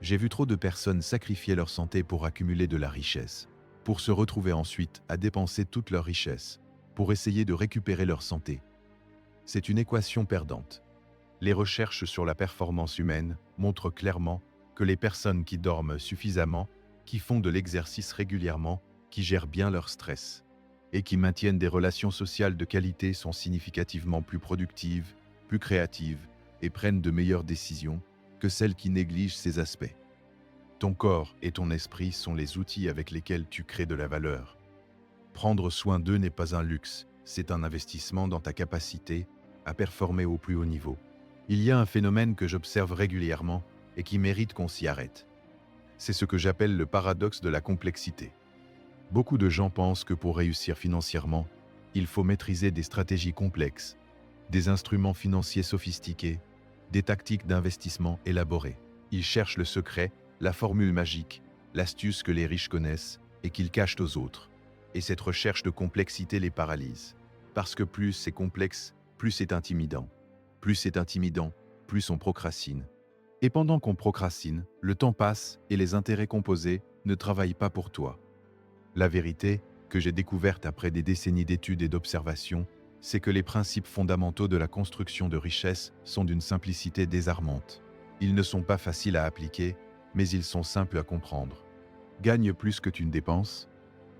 J'ai vu trop de personnes sacrifier leur santé pour accumuler de la richesse, pour se retrouver ensuite à dépenser toute leur richesse, pour essayer de récupérer leur santé. C'est une équation perdante. Les recherches sur la performance humaine montrent clairement que les personnes qui dorment suffisamment, qui font de l'exercice régulièrement, qui gèrent bien leur stress et qui maintiennent des relations sociales de qualité sont significativement plus productives, plus créatives et prennent de meilleures décisions que celles qui négligent ces aspects. Ton corps et ton esprit sont les outils avec lesquels tu crées de la valeur. Prendre soin d'eux n'est pas un luxe, c'est un investissement dans ta capacité à performer au plus haut niveau. Il y a un phénomène que j'observe régulièrement et qui mérite qu'on s'y arrête. C'est ce que j'appelle le paradoxe de la complexité. Beaucoup de gens pensent que pour réussir financièrement, il faut maîtriser des stratégies complexes, des instruments financiers sophistiqués, des tactiques d'investissement élaborées. Ils cherchent le secret, la formule magique, l'astuce que les riches connaissent et qu'ils cachent aux autres. Et cette recherche de complexité les paralyse. Parce que plus c'est complexe, plus c'est intimidant. Plus c'est intimidant, plus on procrastine. Et pendant qu'on procrastine, le temps passe et les intérêts composés ne travaillent pas pour toi. La vérité, que j'ai découverte après des décennies d'études et d'observations, c'est que les principes fondamentaux de la construction de richesse sont d'une simplicité désarmante. Ils ne sont pas faciles à appliquer, mais ils sont simples à comprendre. Gagne plus que tu ne dépenses,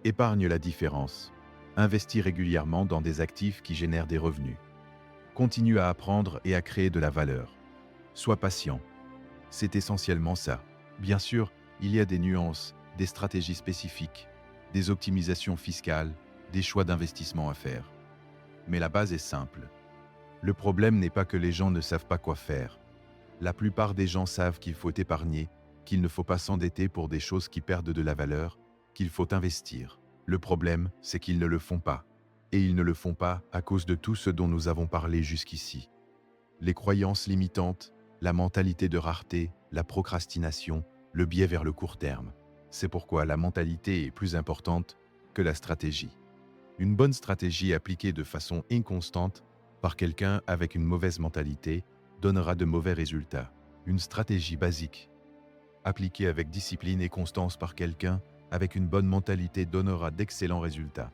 épargne la différence, investis régulièrement dans des actifs qui génèrent des revenus. Continue à apprendre et à créer de la valeur. Sois patient. C'est essentiellement ça. Bien sûr, il y a des nuances, des stratégies spécifiques, des optimisations fiscales, des choix d'investissement à faire. Mais la base est simple. Le problème n'est pas que les gens ne savent pas quoi faire. La plupart des gens savent qu'il faut épargner, qu'il ne faut pas s'endetter pour des choses qui perdent de la valeur, qu'il faut investir. Le problème, c'est qu'ils ne le font pas. Et ils ne le font pas à cause de tout ce dont nous avons parlé jusqu'ici. Les croyances limitantes, la mentalité de rareté, la procrastination, le biais vers le court terme. C'est pourquoi la mentalité est plus importante que la stratégie. Une bonne stratégie appliquée de façon inconstante par quelqu'un avec une mauvaise mentalité donnera de mauvais résultats. Une stratégie basique, appliquée avec discipline et constance par quelqu'un avec une bonne mentalité donnera d'excellents résultats.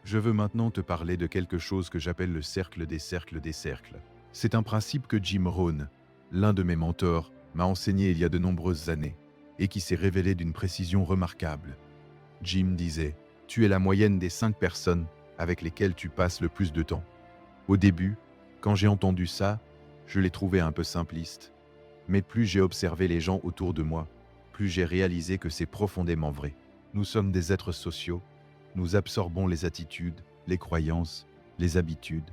Je veux maintenant te parler de quelque chose que j'appelle le cercle des cercles des cercles. C'est un principe que Jim Rohn, l'un de mes mentors, m'a enseigné il y a de nombreuses années et qui s'est révélé d'une précision remarquable. Jim disait « Tu es la moyenne des 5 personnes avec lesquelles tu passes le plus de temps ». Au début, quand j'ai entendu ça, je l'ai trouvé un peu simpliste. Mais plus j'ai observé les gens autour de moi, plus j'ai réalisé que c'est profondément vrai. Nous sommes des êtres sociaux, nous absorbons les attitudes, les croyances, les habitudes,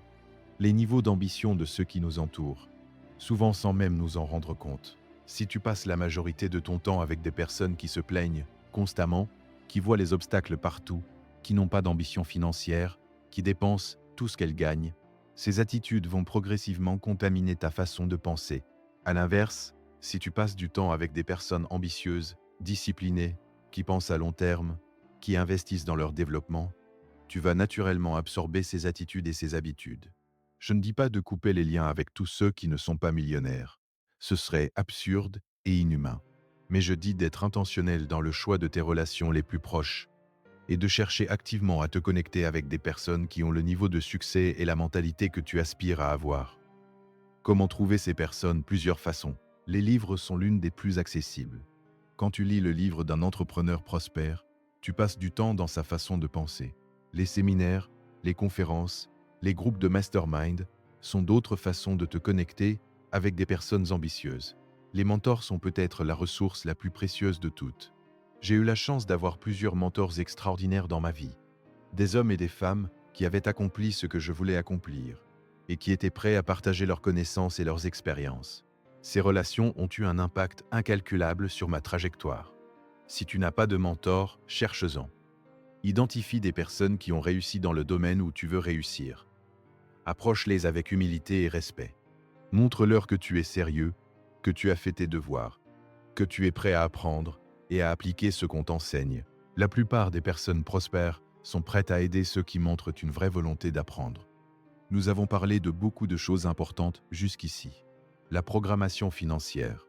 les niveaux d'ambition de ceux qui nous entourent, souvent sans même nous en rendre compte. Si tu passes la majorité de ton temps avec des personnes qui se plaignent constamment, qui voient les obstacles partout, qui n'ont pas d'ambition financière, qui dépensent tout ce qu'elles gagnent, ces attitudes vont progressivement contaminer ta façon de penser. À l'inverse, si tu passes du temps avec des personnes ambitieuses, disciplinées, qui pensent à long terme, qui investissent dans leur développement, tu vas naturellement absorber ces attitudes et ces habitudes. Je ne dis pas de couper les liens avec tous ceux qui ne sont pas millionnaires. Ce serait absurde et inhumain. Mais je dis d'être intentionnel dans le choix de tes relations les plus proches et de chercher activement à te connecter avec des personnes qui ont le niveau de succès et la mentalité que tu aspires à avoir. Comment trouver ces personnes? Plusieurs façons. Les livres sont l'une des plus accessibles. Quand tu lis le livre d'un entrepreneur prospère, tu passes du temps dans sa façon de penser. Les séminaires, les conférences, les groupes de mastermind sont d'autres façons de te connecter avec des personnes ambitieuses. Les mentors sont peut-être la ressource la plus précieuse de toutes. J'ai eu la chance d'avoir plusieurs mentors extraordinaires dans ma vie. Des hommes et des femmes qui avaient accompli ce que je voulais accomplir et qui étaient prêts à partager leurs connaissances et leurs expériences. Ces relations ont eu un impact incalculable sur ma trajectoire. Si tu n'as pas de mentor, cherche-en. Identifie des personnes qui ont réussi dans le domaine où tu veux réussir. Approche-les avec humilité et respect. Montre-leur que tu es sérieux, que tu as fait tes devoirs, que tu es prêt à apprendre et à appliquer ce qu'on t'enseigne. La plupart des personnes prospères sont prêtes à aider ceux qui montrent une vraie volonté d'apprendre. Nous avons parlé de beaucoup de choses importantes jusqu'ici. La programmation financière,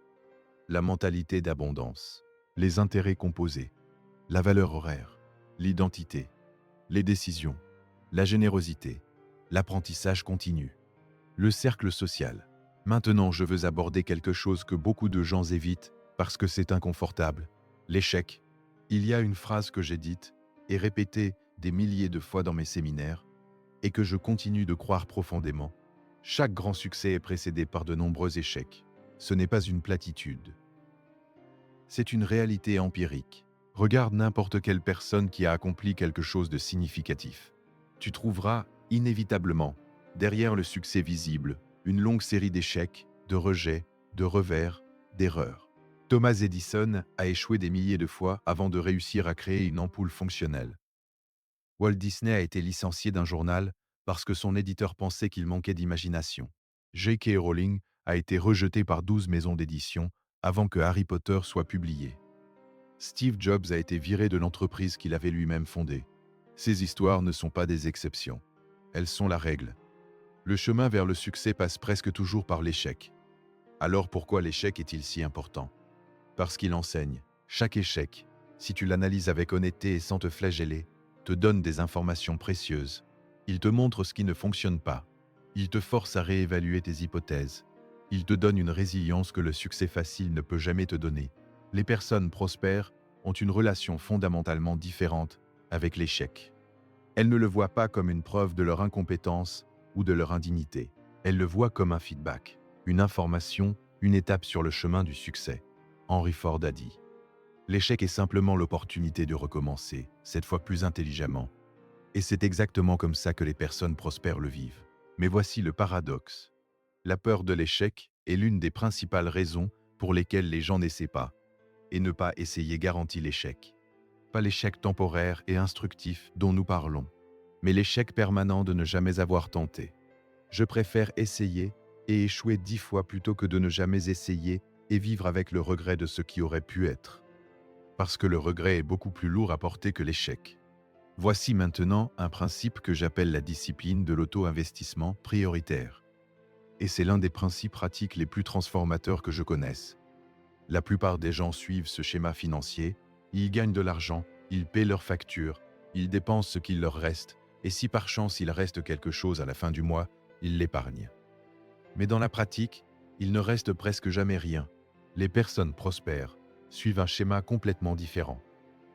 la mentalité d'abondance, les intérêts composés, la valeur horaire, l'identité, les décisions, la générosité, l'apprentissage continu, le cercle social. Maintenant, je veux aborder quelque chose que beaucoup de gens évitent parce que c'est inconfortable, l'échec. Il y a une phrase que j'ai dite et répétée des milliers de fois dans mes séminaires et que je continue de croire profondément. Chaque grand succès est précédé par de nombreux échecs. Ce n'est pas une platitude. C'est une réalité empirique. Regarde n'importe quelle personne qui a accompli quelque chose de significatif. Tu trouveras, inévitablement, derrière le succès visible, une longue série d'échecs, de rejets, de revers, d'erreurs. Thomas Edison a échoué des milliers de fois avant de réussir à créer une ampoule fonctionnelle. Walt Disney a été licencié d'un journal parce que son éditeur pensait qu'il manquait d'imagination. J.K. Rowling a été rejeté par 12 maisons d'édition avant que Harry Potter soit publié. Steve Jobs a été viré de l'entreprise qu'il avait lui-même fondée. Ces histoires ne sont pas des exceptions. Elles sont la règle. Le chemin vers le succès passe presque toujours par l'échec. Alors pourquoi l'échec est-il si important? Parce qu'il enseigne. Chaque échec, si tu l'analyses avec honnêteté et sans te flageller, te donne des informations précieuses. Il te montre ce qui ne fonctionne pas. Il te force à réévaluer tes hypothèses. Il te donne une résilience que le succès facile ne peut jamais te donner. Les personnes prospères ont une relation fondamentalement différente avec l'échec. Elles ne le voient pas comme une preuve de leur incompétence ou de leur indignité. Elles le voient comme un feedback, une information, une étape sur le chemin du succès. Henry Ford a dit. L'échec est simplement l'opportunité de recommencer, cette fois plus intelligemment. Et c'est exactement comme ça que les personnes prospères le vivent. Mais voici le paradoxe. La peur de l'échec est l'une des principales raisons pour lesquelles les gens n'essaient pas. Et ne pas essayer garantit l'échec. Pas l'échec temporaire et instructif dont nous parlons, mais l'échec permanent de ne jamais avoir tenté. Je préfère essayer et échouer 10 fois plutôt que de ne jamais essayer et vivre avec le regret de ce qui aurait pu être. Parce que le regret est beaucoup plus lourd à porter que l'échec. Voici maintenant un principe que j'appelle la discipline de l'auto-investissement prioritaire. Et c'est l'un des principes pratiques les plus transformateurs que je connaisse. La plupart des gens suivent ce schéma financier, ils gagnent de l'argent, ils paient leurs factures, ils dépensent ce qu'il leur reste, et si par chance il reste quelque chose à la fin du mois, ils l'épargnent. Mais dans la pratique, il ne reste presque jamais rien. Les personnes prospères suivent un schéma complètement différent.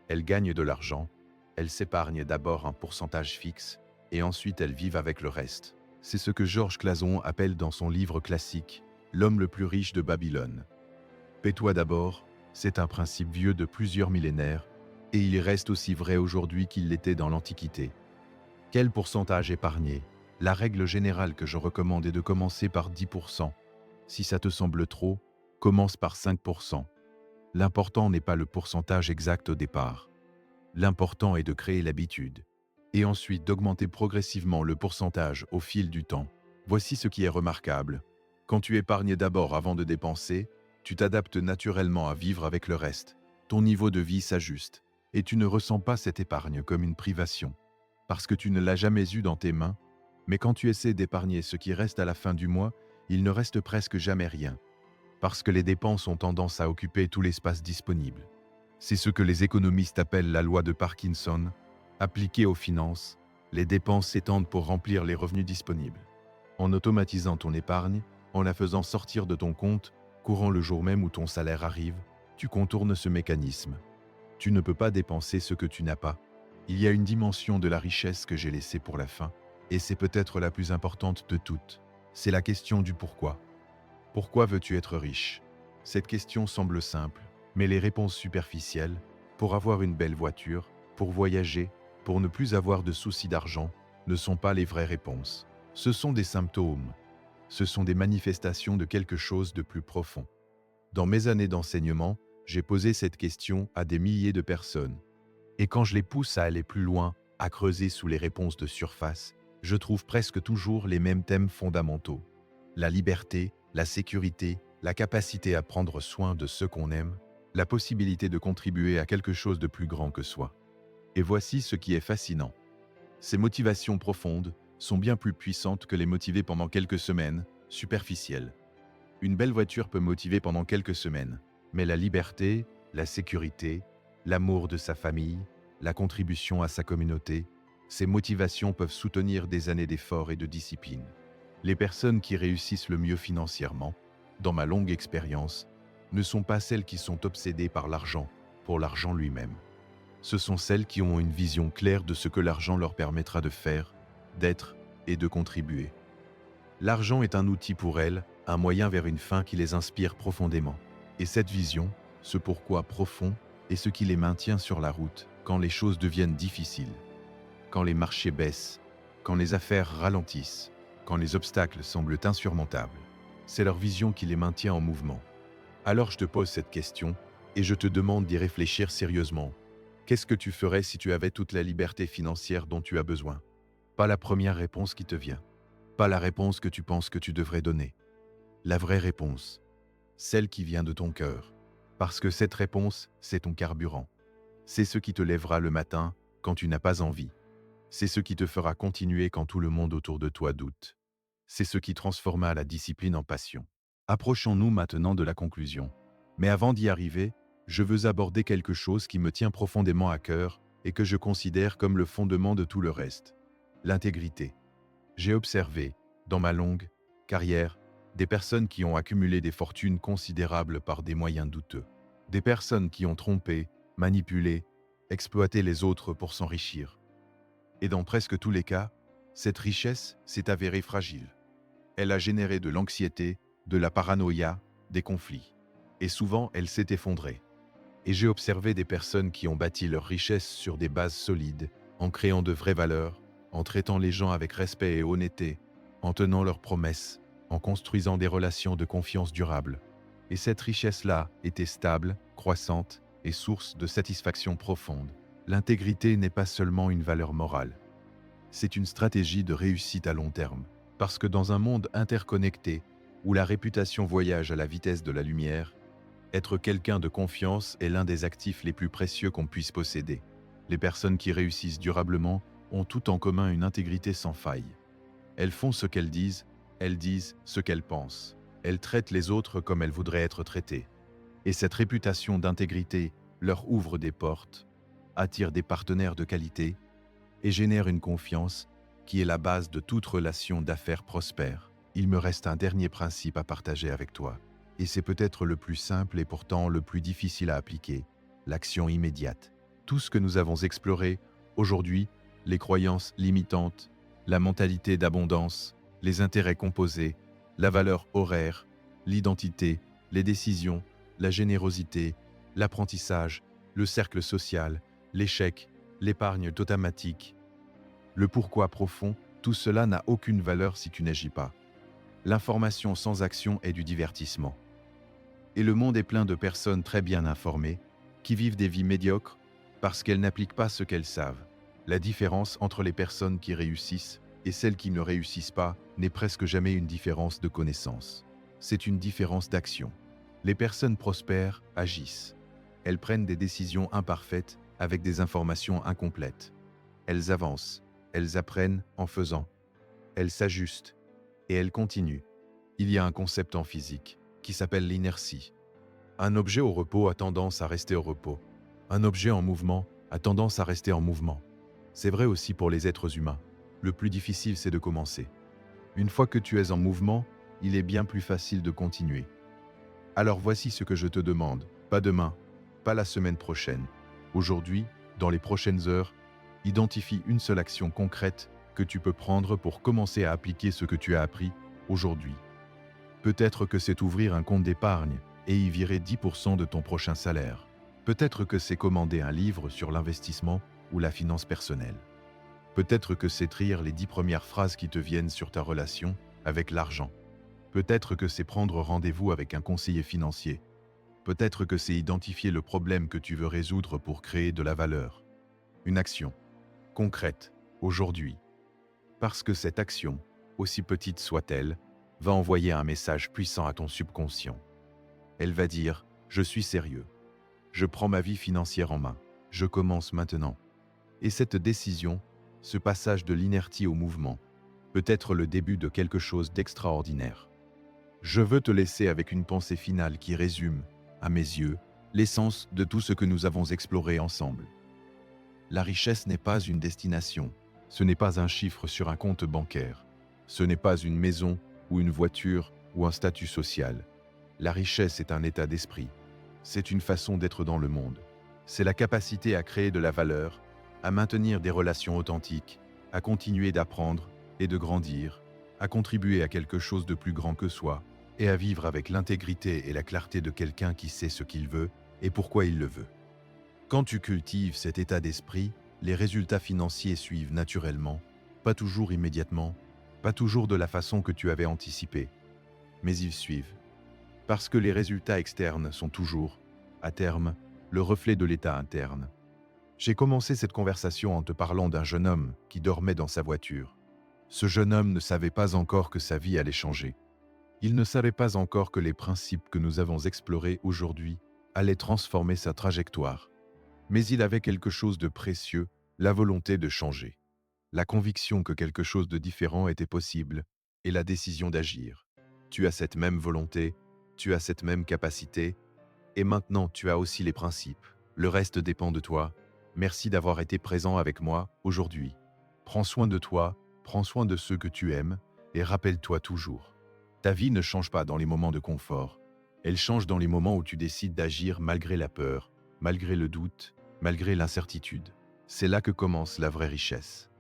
Elles gagnent de l'argent, elles s'épargnent d'abord un pourcentage fixe, et ensuite elles vivent avec le reste. C'est ce que Georges Clason appelle dans son livre classique « L'homme le plus riche de Babylone ». Paie-toi d'abord, c'est un principe vieux de plusieurs millénaires, et il reste aussi vrai aujourd'hui qu'il l'était dans l'Antiquité. Quel pourcentage épargner? La règle générale que je recommande est de commencer par 10%. Si ça te semble trop, commence par 5%. L'important n'est pas le pourcentage exact au départ. L'important est de créer l'habitude, et ensuite d'augmenter progressivement le pourcentage au fil du temps. Voici ce qui est remarquable. Quand tu épargnes d'abord avant de dépenser, tu t'adaptes naturellement à vivre avec le reste. Ton niveau de vie s'ajuste, et tu ne ressens pas cette épargne comme une privation, parce que tu ne l'as jamais eue dans tes mains. Mais quand tu essaies d'épargner ce qui reste à la fin du mois, il ne reste presque jamais rien, parce que les dépenses ont tendance à occuper tout l'espace disponible. C'est ce que les économistes appellent la loi de Parkinson. Appliquée aux finances, les dépenses s'étendent pour remplir les revenus disponibles. En automatisant ton épargne, en la faisant sortir de ton compte, courant le jour même où ton salaire arrive, tu contournes ce mécanisme. Tu ne peux pas dépenser ce que tu n'as pas. Il y a une dimension de la richesse que j'ai laissée pour la fin, et c'est peut-être la plus importante de toutes. C'est la question du pourquoi. Pourquoi veux-tu être riche? Cette question semble simple, mais les réponses superficielles, pour avoir une belle voiture, pour voyager, pour ne plus avoir de soucis d'argent, ne sont pas les vraies réponses. Ce sont des symptômes. Ce sont des manifestations de quelque chose de plus profond. Dans mes années d'enseignement, j'ai posé cette question à des milliers de personnes. Et quand je les pousse à aller plus loin, à creuser sous les réponses de surface, je trouve presque toujours les mêmes thèmes fondamentaux. La liberté, la sécurité, la capacité à prendre soin de ceux qu'on aime, la possibilité de contribuer à quelque chose de plus grand que soi. Et voici ce qui est fascinant. Ces motivations profondes sont bien plus puissantes que les motiver pendant quelques semaines, superficielles. Une belle voiture peut motiver pendant quelques semaines, mais la liberté, la sécurité, l'amour de sa famille, la contribution à sa communauté, ces motivations peuvent soutenir des années d'efforts et de discipline. Les personnes qui réussissent le mieux financièrement, dans ma longue expérience, ne sont pas celles qui sont obsédées par l'argent, pour l'argent lui-même. Ce sont celles qui ont une vision claire de ce que l'argent leur permettra de faire, d'être et de contribuer. L'argent est un outil pour elles, un moyen vers une fin qui les inspire profondément. Et cette vision, ce pourquoi profond, est ce qui les maintient sur la route quand les choses deviennent difficiles, quand les marchés baissent, quand les affaires ralentissent, quand les obstacles semblent insurmontables. C'est leur vision qui les maintient en mouvement. Alors je te pose cette question et je te demande d'y réfléchir sérieusement. Qu'est-ce que tu ferais si tu avais toute la liberté financière dont tu as besoin? Pas la première réponse qui te vient. Pas la réponse que tu penses que tu devrais donner. La vraie réponse, celle qui vient de ton cœur. Parce que cette réponse, c'est ton carburant. C'est ce qui te lèvera le matin quand tu n'as pas envie. C'est ce qui te fera continuer quand tout le monde autour de toi doute. C'est ce qui transforma la discipline en passion. Approchons-nous maintenant de la conclusion. Mais avant d'y arriver, je veux aborder quelque chose qui me tient profondément à cœur et que je considère comme le fondement de tout le reste. L'intégrité. J'ai observé, dans ma longue carrière, des personnes qui ont accumulé des fortunes considérables par des moyens douteux. Des personnes qui ont trompé, manipulé, exploité les autres pour s'enrichir. Et dans presque tous les cas, cette richesse s'est avérée fragile. Elle a généré de l'anxiété, de la paranoïa, des conflits. Et souvent, elle s'est effondrée. Et j'ai observé des personnes qui ont bâti leur richesse sur des bases solides, en créant de vraies valeurs, en traitant les gens avec respect et honnêteté, en tenant leurs promesses, en construisant des relations de confiance durables. Et cette richesse-là était stable, croissante et source de satisfaction profonde. L'intégrité n'est pas seulement une valeur morale. C'est une stratégie de réussite à long terme. Parce que dans un monde interconnecté, où la réputation voyage à la vitesse de la lumière, être quelqu'un de confiance est l'un des actifs les plus précieux qu'on puisse posséder. Les personnes qui réussissent durablement ont tout en commun une intégrité sans faille. Elles font ce qu'elles disent ce qu'elles pensent. Elles traitent les autres comme elles voudraient être traitées. Et cette réputation d'intégrité leur ouvre des portes, attire des partenaires de qualité et génère une confiance qui est la base de toute relation d'affaires prospère. Il me reste un dernier principe à partager avec toi. Et c'est peut-être le plus simple et pourtant le plus difficile à appliquer, l'action immédiate. Tout ce que nous avons exploré aujourd'hui, les croyances limitantes, la mentalité d'abondance, les intérêts composés, la valeur horaire, l'identité, les décisions, la générosité, l'apprentissage, le cercle social, l'échec, l'épargne automatique, le pourquoi profond, tout cela n'a aucune valeur si tu n'agis pas. L'information sans action est du divertissement. Et le monde est plein de personnes très bien informées, qui vivent des vies médiocres parce qu'elles n'appliquent pas ce qu'elles savent. La différence entre les personnes qui réussissent et celles qui ne réussissent pas n'est presque jamais une différence de connaissance. C'est une différence d'action. Les personnes prospères agissent. Elles prennent des décisions imparfaites avec des informations incomplètes. Elles avancent, elles apprennent en faisant. Elles s'ajustent et elles continuent. Il y a un concept en physique qui s'appelle l'inertie. Un objet au repos a tendance à rester au repos. Un objet en mouvement a tendance à rester en mouvement. C'est vrai aussi pour les êtres humains. Le plus difficile, c'est de commencer. Une fois que tu es en mouvement, il est bien plus facile de continuer. Alors voici ce que je te demande. Pas demain, pas la semaine prochaine. Aujourd'hui, dans les prochaines heures, identifie une seule action concrète que tu peux prendre pour commencer à appliquer ce que tu as appris aujourd'hui. Peut-être que c'est ouvrir un compte d'épargne et y virer 10% de ton prochain salaire. Peut-être que c'est commander un livre sur l'investissement ou la finance personnelle. Peut-être que c'est écrire les 10 premières phrases qui te viennent sur ta relation avec l'argent. Peut-être que c'est prendre rendez-vous avec un conseiller financier. Peut-être que c'est identifier le problème que tu veux résoudre pour créer de la valeur. Une action concrète, aujourd'hui. Parce que cette action, aussi petite soit-elle, va envoyer un message puissant à ton subconscient. Elle va dire « Je suis sérieux. Je prends ma vie financière en main. Je commence maintenant. » Et cette décision, ce passage de l'inertie au mouvement, peut être le début de quelque chose d'extraordinaire. Je veux te laisser avec une pensée finale qui résume, à mes yeux, l'essence de tout ce que nous avons exploré ensemble. La richesse n'est pas une destination, ce n'est pas un chiffre sur un compte bancaire, ce n'est pas une maison ou une voiture ou un statut social. La richesse est un état d'esprit. C'est une façon d'être dans le monde. C'est la capacité à créer de la valeur, à maintenir des relations authentiques, à continuer d'apprendre et de grandir, à contribuer à quelque chose de plus grand que soi, et à vivre avec l'intégrité et la clarté de quelqu'un qui sait ce qu'il veut et pourquoi il le veut. Quand tu cultives cet état d'esprit, les résultats financiers suivent naturellement, pas toujours immédiatement, pas toujours de la façon que tu avais anticipée, mais ils suivent. Parce que les résultats externes sont toujours, à terme, le reflet de l'état interne. J'ai commencé cette conversation en te parlant d'un jeune homme qui dormait dans sa voiture. Ce jeune homme ne savait pas encore que sa vie allait changer. Il ne savait pas encore que les principes que nous avons explorés aujourd'hui allaient transformer sa trajectoire. Mais il avait quelque chose de précieux, la volonté de changer. La conviction que quelque chose de différent était possible et la décision d'agir. Tu as cette même volonté, tu as cette même capacité, et maintenant tu as aussi les principes. Le reste dépend de toi. Merci d'avoir été présent avec moi aujourd'hui. Prends soin de toi, prends soin de ceux que tu aimes, et rappelle-toi toujours. Ta vie ne change pas dans les moments de confort. Elle change dans les moments où tu décides d'agir malgré la peur, malgré le doute, malgré l'incertitude. C'est là que commence la vraie richesse.